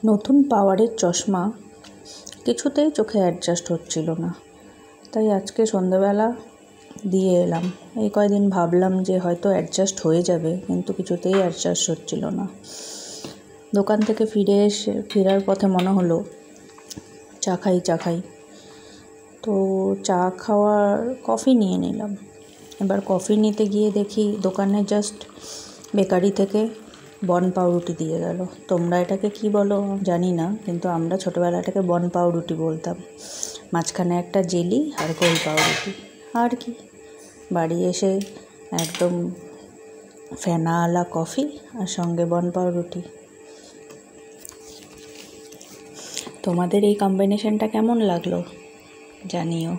নতুন পাওয়ারের চশমা কিছুতেই চোখে অ্যাডজাস্ট হচ্ছিল না, তাই আজকে সন্ধ্যাবেলা দিয়ে এলাম। এই কয়দিন ভাবলাম যে হয়তো অ্যাডজাস্ট হয়ে যাবে, কিন্তু কিছুতেই অ্যাডজাস্ট হচ্ছিল না। দোকান থেকে ফেরার পথে মনে হলো চা খাই। তো কফি নিয়ে নিলাম। এবার কফি নিতে গিয়ে দেখি দোকানে জাস্ট বেকারি থেকে বন পাউরুটি দিয়ে গেল। তোমরা এটাকে কি বলো জানি না, কিন্তু আমরা ছোটোবেলাটাকে বন পাউরুটি বলতাম। মাঝখানে একটা জেলি আর গোল পাউরুটি, আর কি। বাড়ি এসে একদম ফেনাওয়ালা কফি আর সঙ্গে বন পাউরুটি। তোমাদের এই কম্বিনেশনটা কেমন লাগলো জানিও।